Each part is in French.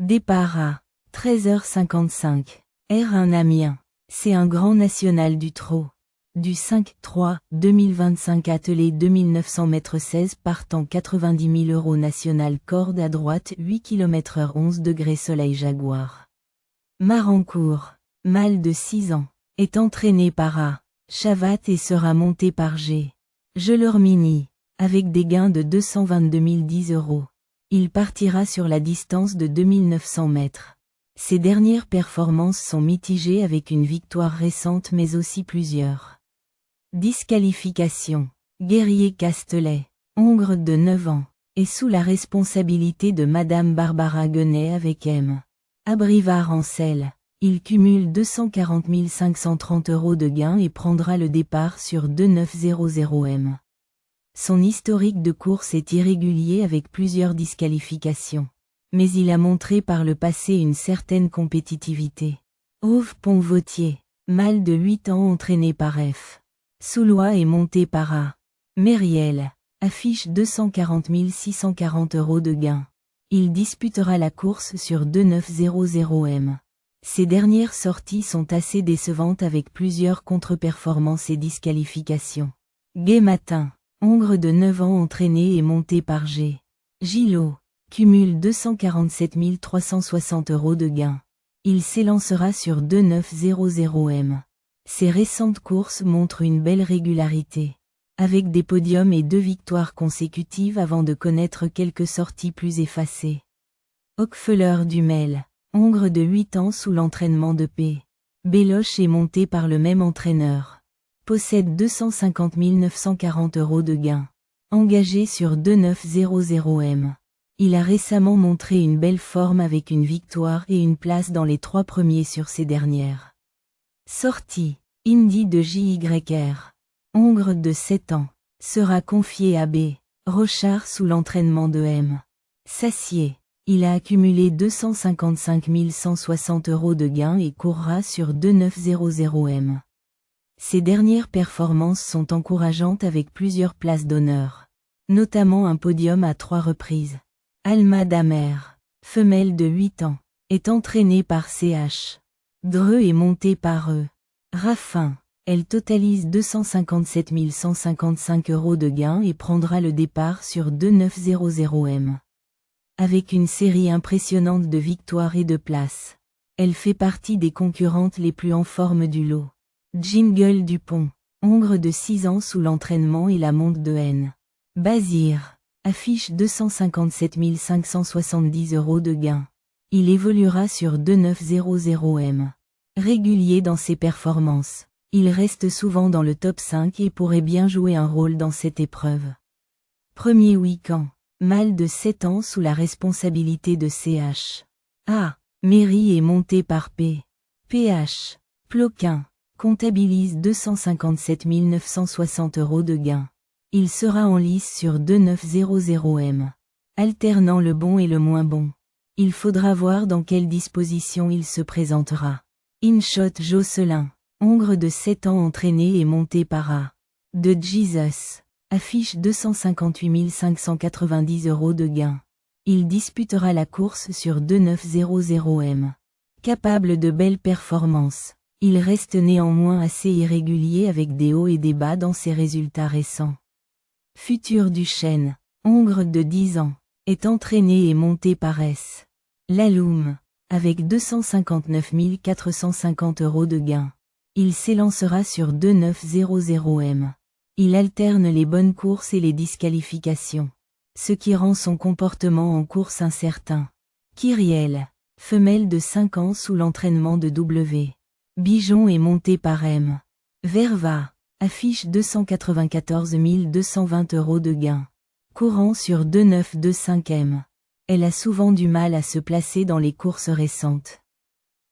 Départ à 13h55. R1 Amiens. C'est un grand national du trot. Du 5-3-2025 attelé 2900 m 16 partant 90 000 € national corde à droite 8 km/h 11 degrés soleil jaguar. Marancourt, mâle de 6 ans, est entraîné par A. Chavat et sera monté par G. Gelormini, avec des gains de 222 010 €. Il partira sur la distance de 2900 mètres. Ses dernières performances sont mitigées avec une victoire récente mais aussi plusieurs disqualifications. Guerrier Castelet, hongre de 9 ans, est sous la responsabilité de Madame Barbara Guenet avec M. Abrivard-Ancel. Il cumule 240 530 € de gains et prendra le départ sur 2900 m. Son historique de course est irrégulier avec plusieurs disqualifications. Mais il a montré par le passé une certaine compétitivité. Auve Pont-Vautier, mâle de 8 ans entraîné par F. Soulois et monté par A. Mériel, affiche 240 640 € de gains. Il disputera la course sur 2900 m. Ses dernières sorties sont assez décevantes avec plusieurs contre-performances et disqualifications. Gai Matin, hongre de 9 ans entraîné et monté par G. Gillot, cumule 247 360 € de gains. Il s'élancera sur 2900 m. Ses récentes courses montrent une belle régularité, avec des podiums et 2 victoires consécutives avant de connaître quelques sorties plus effacées. Hockfeller Dumel, hongre de 8 ans sous l'entraînement de P. Béloche et monté par le même entraîneur. Possède 250 940 € de gains. Engagé sur 2900 m. Il a récemment montré une belle forme avec une victoire et une place dans les 3 premiers sur ces dernières sorties. Indy de JYR, hongre de 7 ans, sera confié à B. Rochard sous l'entraînement de M. Sassier. Il a accumulé 255 160 € de gains et courra sur 2900 m. Ses dernières performances sont encourageantes avec plusieurs places d'honneur, notamment un podium à 3 reprises. Alma Damer, femelle de 8 ans, est entraînée par CH. Dreux et montée par E. Raffin. Elle totalise 257 155 € de gains et prendra le départ sur 2900 m. Avec une série impressionnante de victoires et de places, elle fait partie des concurrentes les plus en forme du lot. Jingle Dupont, hongre de 6 ans sous l'entraînement et la monte de N. Bazir, affiche 257 570 € de gains. Il évoluera sur 2900 m. Régulier dans ses performances, il reste souvent dans le top 5 et pourrait bien jouer un rôle dans cette épreuve. Premier week-end, mâle de 7 ans sous la responsabilité de CH. A. Méry est monté par P. PH. Ploquin, comptabilise 257 960 € de gains. Il sera en lice sur 2900 m. Alternant le bon et le moins bon. Il faudra voir dans quelle disposition il se présentera. Inshot Josselin, hongre de 7 ans entraîné et monté par A. De Jesus, affiche 258 590 € de gains. Il disputera la course sur 2900 m. Capable de belles performances, il reste néanmoins assez irrégulier avec des hauts et des bas dans ses résultats récents. Futur Duchesne, hongre de 10 ans, est entraîné et monté par S. Laloum, avec 259 450 € de gains. Il s'élancera sur 2900 m. Il alterne les bonnes courses et les disqualifications, ce qui rend son comportement en course incertain. Kyriel, femelle de 5 ans sous l'entraînement de W. Bijon est monté par M. Verva, affiche 294 220 € de gains. Courant sur 2925 m. Elle a souvent du mal à se placer dans les courses récentes,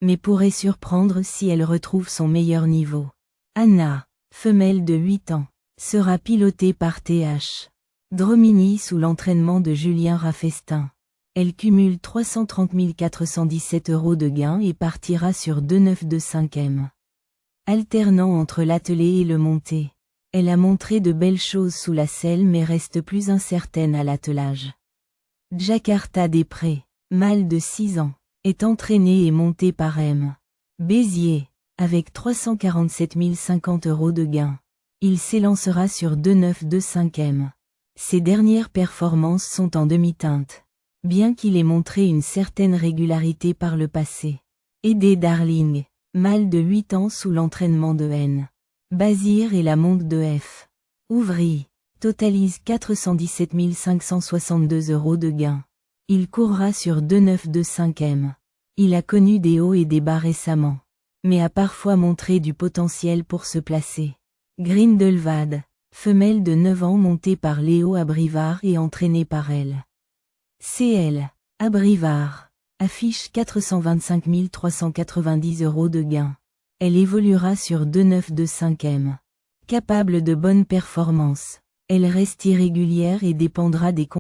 mais pourrait surprendre si elle retrouve son meilleur niveau. Anna, femelle de 8 ans, sera pilotée par TH. Dromini sous l'entraînement de Julien Raffestin. Elle cumule 330 417 € de gains et partira sur 2925 m. Alternant entre l'attelé et le monté. Elle a montré de belles choses sous la selle mais reste plus incertaine à l'attelage. Jakarta des Prés, mâle de 6 ans, est entraîné et monté par M. Béziers, avec 347 050 € de gain. Il s'élancera sur 2,925 M. Ses dernières performances sont en demi-teinte, bien qu'il ait montré une certaine régularité par le passé. Aidé Darling, mâle de 8 ans sous l'entraînement de N. Bazir et la monte de F. Ouvry, totalise 417 562 € de gain. Il courra sur 2,925 M. Il a connu des hauts et des bas récemment, mais a parfois montré du potentiel pour se placer. Grindelwald, femelle de 9 ans montée par Léo Abrivard et entraînée par elle. CL, Abrivard, affiche 425 390 € de gain. Elle évoluera sur 2,925 M. Capable de bonnes performances, elle reste irrégulière et dépendra des